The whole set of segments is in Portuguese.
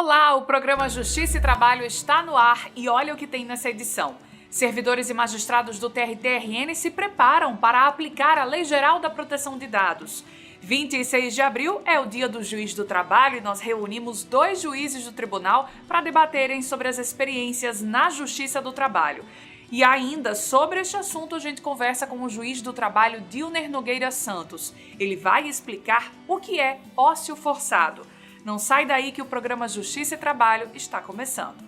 Olá, o programa Justiça e Trabalho está no ar e olha o que tem nessa edição. Servidores e magistrados do TRT-RN se preparam para aplicar a Lei Geral da Proteção de Dados. 26 de abril é o dia do Juiz do Trabalho e nós reunimos 2 juízes do tribunal para debaterem sobre as experiências na Justiça do Trabalho. E ainda sobre este assunto a gente conversa com o juiz do trabalho Dilner Nogueira Santos. Ele vai explicar o que é ócio forçado. Não sai daí que o programa Justiça e Trabalho está começando.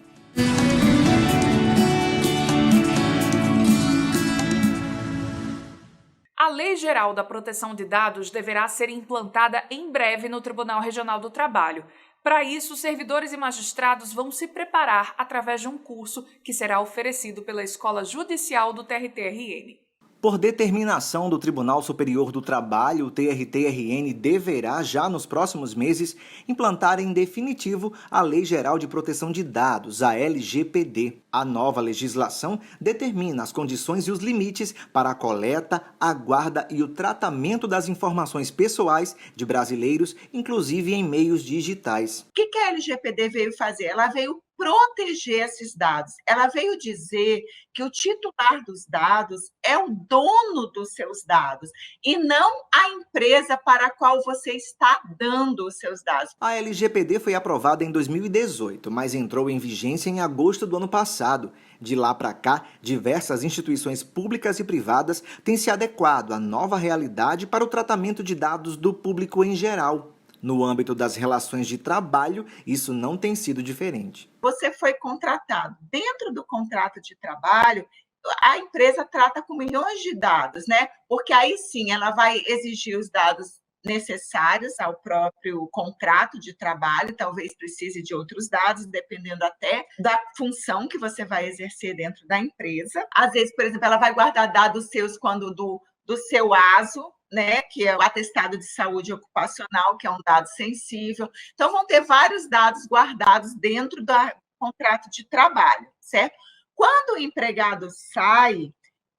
A Lei Geral da Proteção de Dados deverá ser implantada em breve no Tribunal Regional do Trabalho. Para isso, servidores e magistrados vão se preparar através de um curso que será oferecido pela Escola Judicial do TRT-RN. Por determinação do Tribunal Superior do Trabalho, o TRT-RN deverá, já nos próximos meses, implantar em definitivo a Lei Geral de Proteção de Dados, a LGPD. A nova legislação determina as condições e os limites para a coleta, a guarda e o tratamento das informações pessoais de brasileiros, inclusive em meios digitais. O que a LGPD veio fazer? Ela veio proteger esses dados. Ela veio dizer que o titular dos dados é o dono dos seus dados e não a empresa para a qual você está dando os seus dados. A LGPD foi aprovada em 2018, mas entrou em vigência em agosto do ano passado. De lá para cá, diversas instituições públicas e privadas têm se adequado à nova realidade para o tratamento de dados do público em geral. No âmbito das relações de trabalho, isso não tem sido diferente. Você foi contratado. Dentro do contrato de trabalho, a empresa trata com milhões de dados, né? Porque aí sim ela vai exigir os dados necessários ao próprio contrato de trabalho, talvez precise de outros dados, dependendo até da função que você vai exercer dentro da empresa. Às vezes, por exemplo, ela vai guardar dados seus quando do seu ASO, né, que é o atestado de saúde ocupacional, que é um dado sensível. Então, vão ter vários dados guardados dentro do contrato de trabalho, certo? Quando o empregado sai,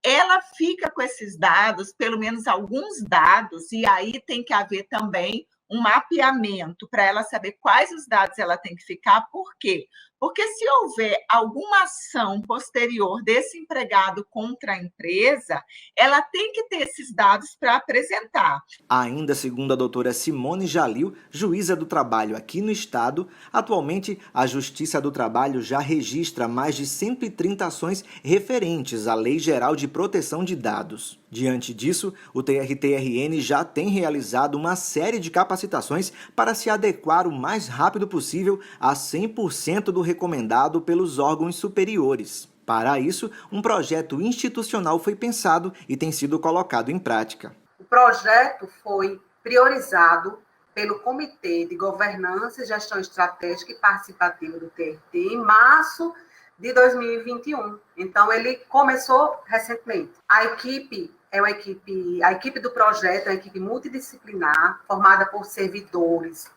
ela fica com esses dados, pelo menos alguns dados, e aí tem que haver também um mapeamento para ela saber quais os dados ela tem que ficar. Por quê? Porque se houver alguma ação posterior desse empregado contra a empresa, ela tem que ter esses dados para apresentar. Ainda segundo a doutora Simone Jalil, juíza do trabalho aqui no estado, atualmente a Justiça do Trabalho já registra mais de 130 ações referentes à Lei Geral de Proteção de Dados. Diante disso, o TRT-RN já tem realizado uma série de capacitações para se adequar o mais rápido possível a 100% do recomendado pelos órgãos superiores. Para isso, um projeto institucional foi pensado e tem sido colocado em prática. O projeto foi priorizado pelo Comitê de Governança e Gestão Estratégica e Participativa do TRT em março de 2021. Então, ele começou recentemente. A equipe do projeto é uma equipe multidisciplinar, formada por servidores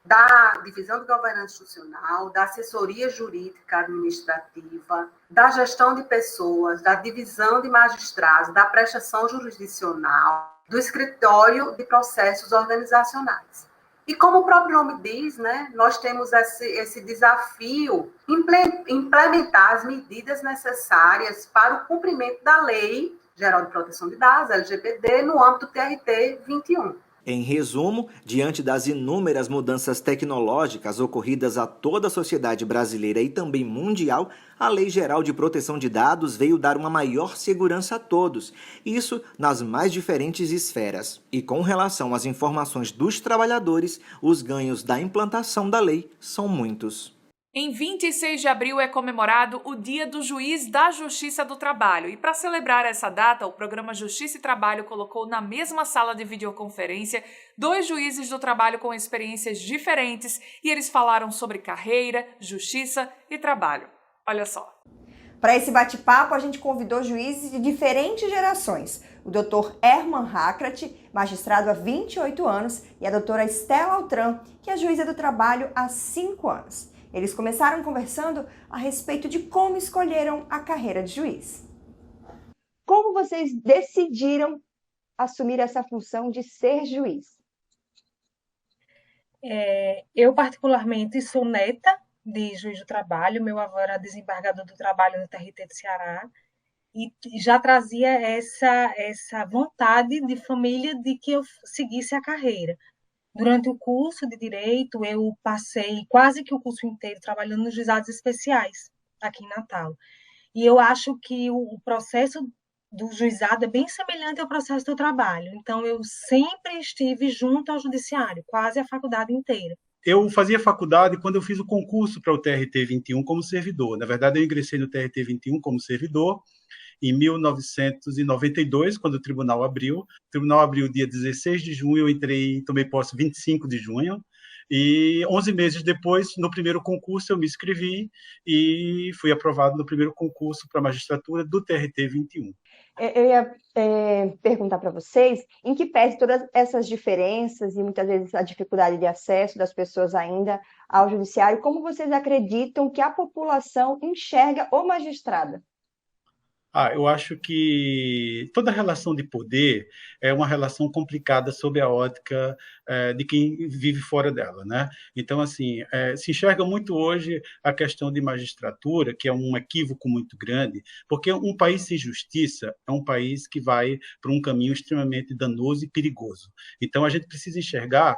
da Divisão de Governança Institucional, da Assessoria Jurídica Administrativa, da Gestão de Pessoas, da Divisão de Magistrados, da Prestação Jurisdicional, do Escritório de Processos Organizacionais. E como o próprio nome diz, né, nós temos esse desafio implementar as medidas necessárias para o cumprimento da Lei Geral de Proteção de Dados, LGPD, no âmbito do TRT 21. Em resumo, diante das inúmeras mudanças tecnológicas ocorridas a toda a sociedade brasileira e também mundial, a Lei Geral de Proteção de Dados veio dar uma maior segurança a todos, isso nas mais diferentes esferas. E com relação às informações dos trabalhadores, os ganhos da implantação da lei são muitos. Em 26 de abril é comemorado o Dia do Juiz da Justiça do Trabalho. E para celebrar essa data, o programa Justiça e Trabalho colocou na mesma sala de videoconferência 2 juízes do trabalho com experiências diferentes e eles falaram sobre carreira, justiça e trabalho. Olha só. Para esse bate-papo, a gente convidou juízes de diferentes gerações. O Dr. Herman Hakrat, magistrado há 28 anos, e a doutora Estela Altran, que é juíza do trabalho há 5 anos. Eles começaram conversando a respeito de como escolheram a carreira de juiz. Como vocês decidiram assumir essa função de ser juiz? Eu, particularmente, sou neta de juiz do trabalho, meu avô era desembargador do trabalho no TRT do Ceará, e já trazia essa vontade de família de que eu seguisse a carreira. Durante o curso de Direito, eu passei quase que o curso inteiro trabalhando nos juizados especiais, aqui em Natal. E eu acho que o processo do juizado é bem semelhante ao processo do trabalho. Então, eu sempre estive junto ao judiciário, quase a faculdade inteira. Eu fazia faculdade quando eu fiz o concurso para o TRT 21 como servidor. Na verdade, eu ingressei no TRT 21 como servidor em 1992, quando o tribunal abriu. O tribunal abriu dia 16 de junho, eu entrei, tomei posse 25 de junho. E 11 meses depois, no primeiro concurso, eu me inscrevi e fui aprovado no primeiro concurso para a magistratura do TRT 21. Eu ia perguntar para vocês em que pese todas essas diferenças e muitas vezes a dificuldade de acesso das pessoas ainda ao judiciário, como vocês acreditam que a população enxerga o magistrado? Eu acho que toda relação de poder é uma relação complicada sob a ótica de quem vive fora dela, né? Então, assim, se enxerga muito hoje a questão de magistratura, que é um equívoco muito grande, porque um país sem justiça é um país que vai para um caminho extremamente danoso e perigoso. Então, a gente precisa enxergar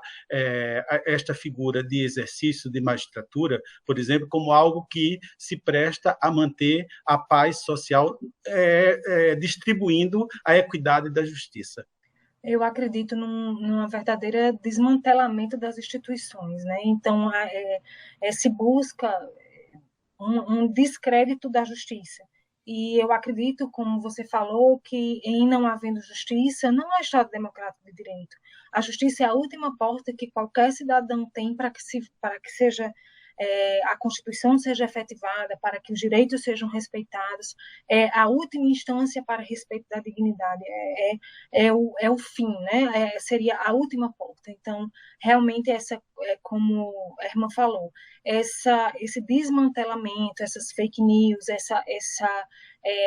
esta figura de exercício de magistratura, por exemplo, como algo que se presta a manter a paz social distribuindo a equidade da justiça. Eu acredito numa verdadeira desmantelamento das instituições, né? Então, se busca um descrédito da justiça. E eu acredito, como você falou, que em não havendo justiça, não há Estado democrático de direito. A justiça é a última porta que qualquer cidadão tem para que seja a Constituição seja efetivada, para que os direitos sejam respeitados, é a última instância para respeito da dignidade, é o fim, né? Seria a última porta. Então, realmente, como a irmã falou, esse desmantelamento, essas fake news,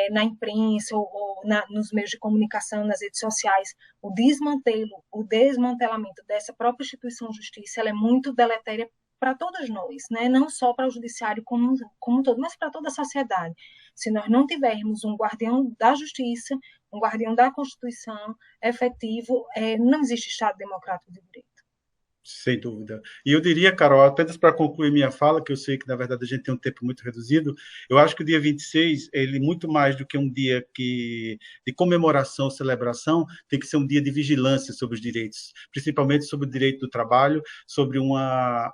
na imprensa ou nos meios de comunicação, nas redes sociais, o desmantelamento dessa própria instituição de justiça, ela é muito deletéria para todos nós, né? Não só para o judiciário como um todo, mas para toda a sociedade. Se nós não tivermos um guardião da justiça, um guardião da Constituição efetivo, não existe Estado democrático de direito. Sem dúvida. E eu diria, Carol, apenas para concluir minha fala, que eu sei que, na verdade, a gente tem um tempo muito reduzido, eu acho que o dia 26, ele muito mais do que um dia de comemoração, celebração, tem que ser um dia de vigilância sobre os direitos, principalmente sobre o direito do trabalho, sobre uma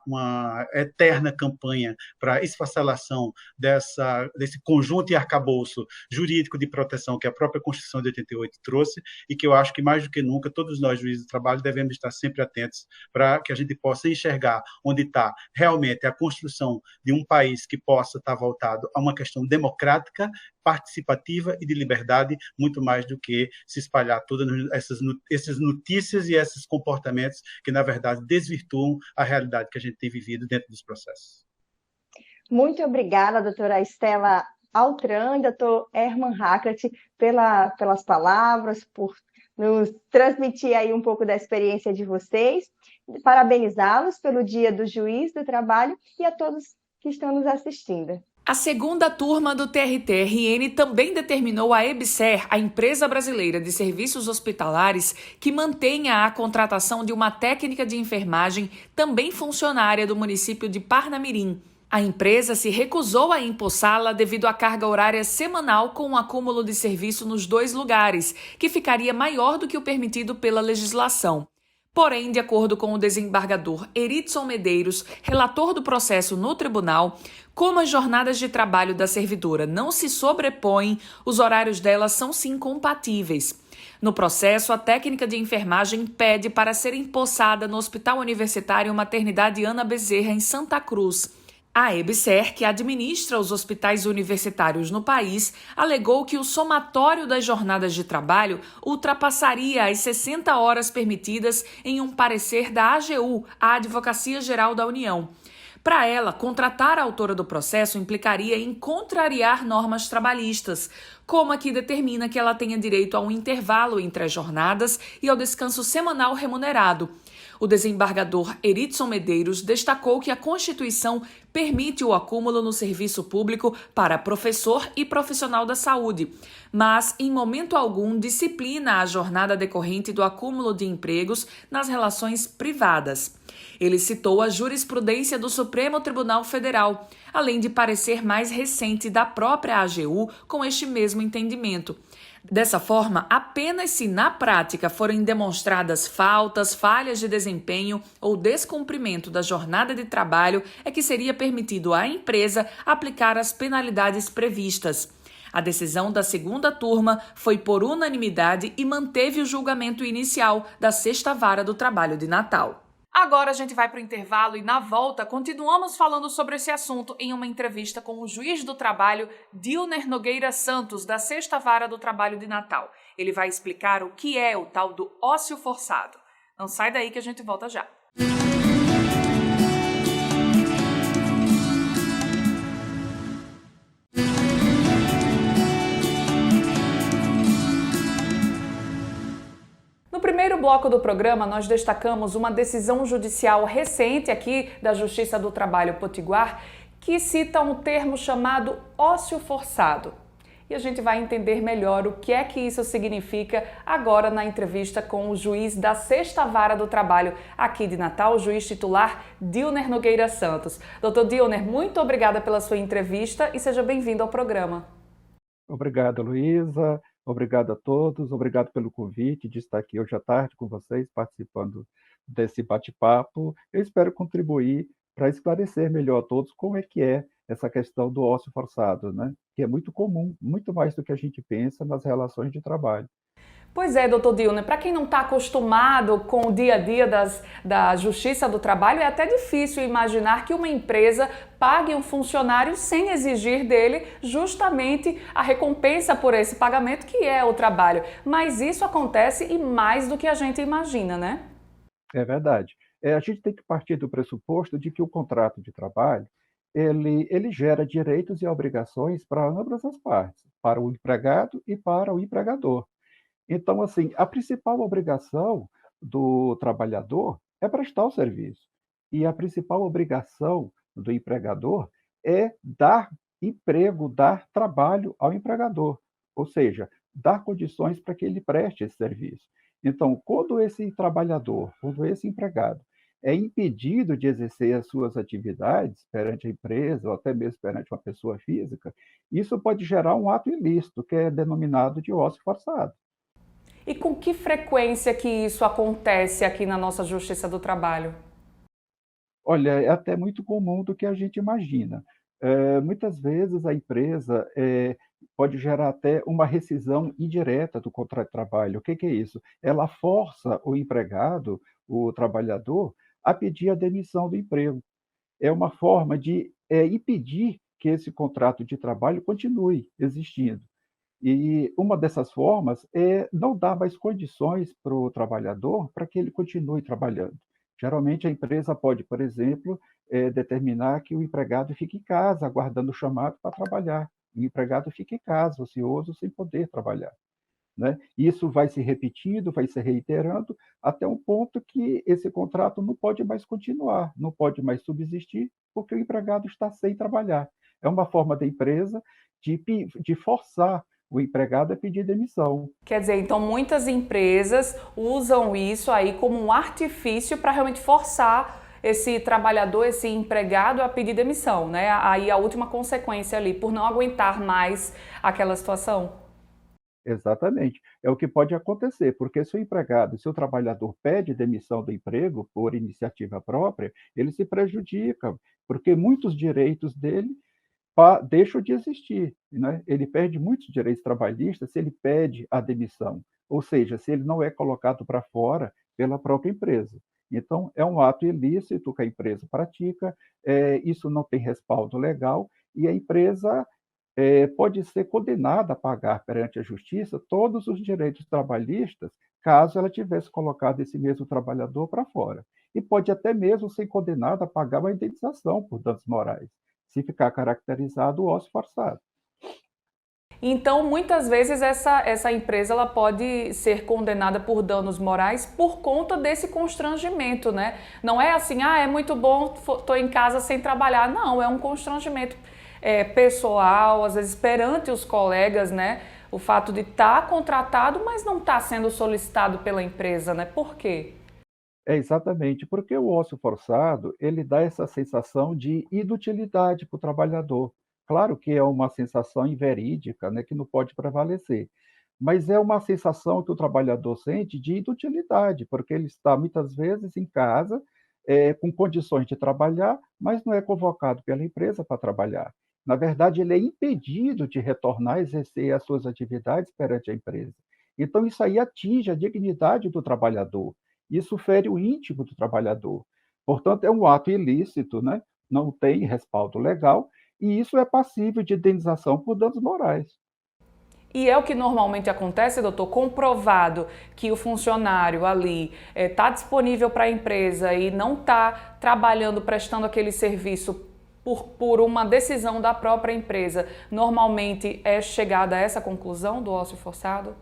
eterna campanha para esfacelação desse conjunto e arcabouço jurídico de proteção que a própria Constituição de 88 trouxe, e que eu acho que, mais do que nunca, todos nós, juízes do trabalho, devemos estar sempre atentos para que a gente possa enxergar onde está realmente a construção de um país que possa estar voltado a uma questão democrática, participativa e de liberdade, muito mais do que se espalhar todas essas notícias e esses comportamentos que, na verdade, desvirtuam a realidade que a gente tem vivido dentro dos processos. Muito obrigada, doutora Estela Altran e doutor Herman Hackert, pelas palavras, por nos transmitir aí um pouco da experiência de vocês. Parabenizá-los pelo Dia do Juiz do Trabalho e a todos que estão nos assistindo. A segunda turma do TRT-RN também determinou a EBSER, a empresa brasileira de serviços hospitalares, que mantenha a contratação de uma técnica de enfermagem, também funcionária do município de Parnamirim. A empresa se recusou a empossá-la devido à carga horária semanal com um acúmulo de serviço nos dois lugares, que ficaria maior do que o permitido pela legislação. Porém, de acordo com o desembargador Eritson Medeiros, relator do processo no tribunal, como as jornadas de trabalho da servidora não se sobrepõem, os horários dela são sim compatíveis. No processo, a técnica de enfermagem pede para ser empossada no Hospital Universitário Maternidade Ana Bezerra, em Santa Cruz. A EBSER, que administra os hospitais universitários no país, alegou que o somatório das jornadas de trabalho ultrapassaria as 60 horas permitidas em um parecer da AGU, a Advocacia Geral da União. Para ela, contratar a autora do processo implicaria em contrariar normas trabalhistas, como aqui determina que ela tenha direito a um intervalo entre as jornadas e ao descanso semanal remunerado. O desembargador Eritson Medeiros destacou que a Constituição permite o acúmulo no serviço público para professor e profissional da saúde, mas em momento algum disciplina a jornada decorrente do acúmulo de empregos nas relações privadas. Ele citou a jurisprudência do Supremo Tribunal Federal, além de parecer mais recente da própria AGU com este mesmo entendimento. Dessa forma, apenas se na prática forem demonstradas falhas de desempenho ou descumprimento da jornada de trabalho é que seria permitido à empresa aplicar as penalidades previstas. A decisão da segunda turma foi por unanimidade e manteve o julgamento inicial da Sexta Vara do Trabalho de Natal. Agora a gente vai para o intervalo e, na volta, continuamos falando sobre esse assunto em uma entrevista com o juiz do trabalho, Dilner Nogueira Santos, da Sexta Vara do Trabalho de Natal. Ele vai explicar o que é o tal do ócio forçado. Não sai daí que a gente volta já. No primeiro bloco do programa, nós destacamos uma decisão judicial recente aqui da Justiça do Trabalho Potiguar que cita um termo chamado ócio forçado. E a gente vai entender melhor o que é que isso significa agora na entrevista com o juiz da Sexta Vara do Trabalho aqui de Natal, o juiz titular Dilner Nogueira Santos. Doutor Dilner, muito obrigada pela sua entrevista e seja bem-vindo ao programa. Obrigado, Luísa. Obrigado a todos. Obrigado pelo convite de estar aqui hoje à tarde com vocês, participando desse bate-papo. Eu espero contribuir para esclarecer melhor a todos como é que é essa questão do ócio forçado, né? Que é muito comum, muito mais do que a gente pensa nas relações de trabalho. Pois é, doutor Dilner, para quem não está acostumado com o dia a dia da Justiça do Trabalho, é até difícil imaginar que uma empresa pague um funcionário sem exigir dele justamente a recompensa por esse pagamento, que é o trabalho. Mas isso acontece e mais do que a gente imagina, né? É verdade. A gente tem que partir do pressuposto de que o contrato de trabalho ele gera direitos e obrigações para ambas as partes, para o empregado e para o empregador. Então, assim, a principal obrigação do trabalhador é prestar o serviço. E a principal obrigação do empregador é dar emprego, dar trabalho ao empregador, ou seja, dar condições para que ele preste esse serviço. Então, quando esse trabalhador, quando esse empregado é impedido de exercer as suas atividades perante a empresa ou até mesmo perante uma pessoa física, isso pode gerar um ato ilícito, que é denominado de ócio forçado. E com que frequência que isso acontece aqui na nossa Justiça do Trabalho? Olha, é até muito comum do que a gente imagina. Muitas vezes a empresa pode gerar até uma rescisão indireta do contrato de trabalho. O que é isso? Ela força o empregado, o trabalhador, a pedir a demissão do emprego. É uma forma de impedir que esse contrato de trabalho continue existindo. E uma dessas formas é não dar mais condições para o trabalhador para que ele continue trabalhando. Geralmente, a empresa pode, por exemplo, determinar que o empregado fique em casa, aguardando o chamado para trabalhar. O empregado fica em casa, ocioso, sem poder trabalhar, né? Isso vai se repetindo, vai se reiterando, até um ponto que esse contrato não pode mais continuar, não pode mais subsistir, porque o empregado está sem trabalhar. É uma forma da empresa de forçar o empregado a pedir demissão. Quer dizer, então muitas empresas usam isso aí como um artifício para realmente forçar esse trabalhador, esse empregado a pedir demissão, né? Aí a última consequência ali, por não aguentar mais aquela situação. Exatamente. É o que pode acontecer, porque se o empregado, se o trabalhador pede demissão do emprego por iniciativa própria, ele se prejudica, porque muitos direitos dele deixam de existir, né? Ele perde muitos direitos trabalhistas se ele pede a demissão, ou seja, se ele não é colocado para fora pela própria empresa. Então, é um ato ilícito que a empresa pratica, isso não tem respaldo legal e a empresa pode ser condenada a pagar perante a justiça todos os direitos trabalhistas, caso ela tivesse colocado esse mesmo trabalhador para fora. E pode até mesmo ser condenada a pagar uma indenização por danos morais, se ficar caracterizado o ócio forçado. Então, muitas vezes, essa empresa ela pode ser condenada por danos morais por conta desse constrangimento, né? Não é assim, é muito bom, estou em casa sem trabalhar. Não, é um constrangimento pessoal, às vezes perante os colegas, né? O fato de estar contratado, mas não estar sendo solicitado pela empresa, né? Por quê? É exatamente, porque o ócio forçado, ele dá essa sensação de inutilidade para o trabalhador. Claro que é uma sensação inverídica, né, que não pode prevalecer, mas é uma sensação que o trabalhador sente de inutilidade, porque ele está muitas vezes em casa, com condições de trabalhar, mas não é convocado pela empresa para trabalhar. Na verdade, ele é impedido de retornar a exercer as suas atividades perante a empresa. Então, isso aí atinge a dignidade do trabalhador. Isso fere o íntimo do trabalhador. Portanto, é um ato ilícito, né? Não tem respaldo legal, e isso é passível de indenização por danos morais. E é o que normalmente acontece, doutor, comprovado que o funcionário ali está disponível para a empresa e não está trabalhando, prestando aquele serviço por uma decisão da própria empresa, normalmente é chegada a essa conclusão do ócio forçado?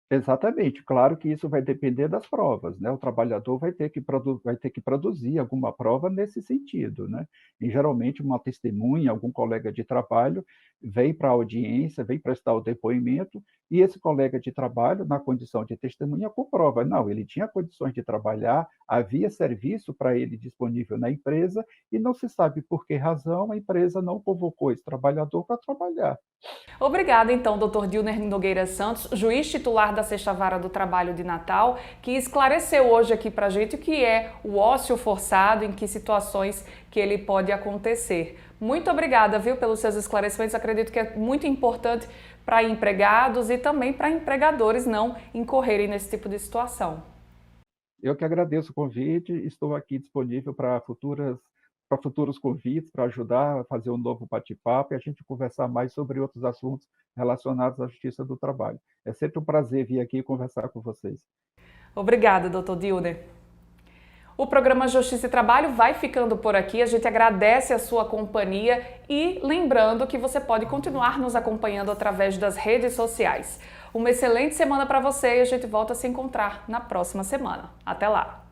Exatamente, claro que isso vai depender das provas, né, o trabalhador vai ter que produzir alguma prova nesse sentido, né, e geralmente uma testemunha, algum colega de trabalho vem para a audiência, vem prestar o depoimento, e esse colega de trabalho, na condição de testemunha, comprova, não, ele tinha condições de trabalhar, havia serviço para ele disponível na empresa, e não se sabe por que razão a empresa não convocou esse trabalhador para trabalhar. Obrigada, então, Dr. Dilner Nogueira Santos, juiz titular da Sexta Vara do Trabalho de Natal, que esclareceu hoje aqui pra gente o que é o ócio forçado, em que situações que ele pode acontecer. Muito obrigada, viu, pelos seus esclarecimentos. Acredito que é muito importante para empregados e também para empregadores não incorrerem nesse tipo de situação. Eu que agradeço o convite, estou aqui disponível para futuros convites, para ajudar a fazer um novo bate-papo e a gente conversar mais sobre outros assuntos relacionados à justiça do trabalho. É sempre um prazer vir aqui conversar com vocês. Obrigada, Dr. Dilner. O programa Justiça e Trabalho vai ficando por aqui. A gente agradece a sua companhia e lembrando que você pode continuar nos acompanhando através das redes sociais. Uma excelente semana para você e a gente volta a se encontrar na próxima semana. Até lá!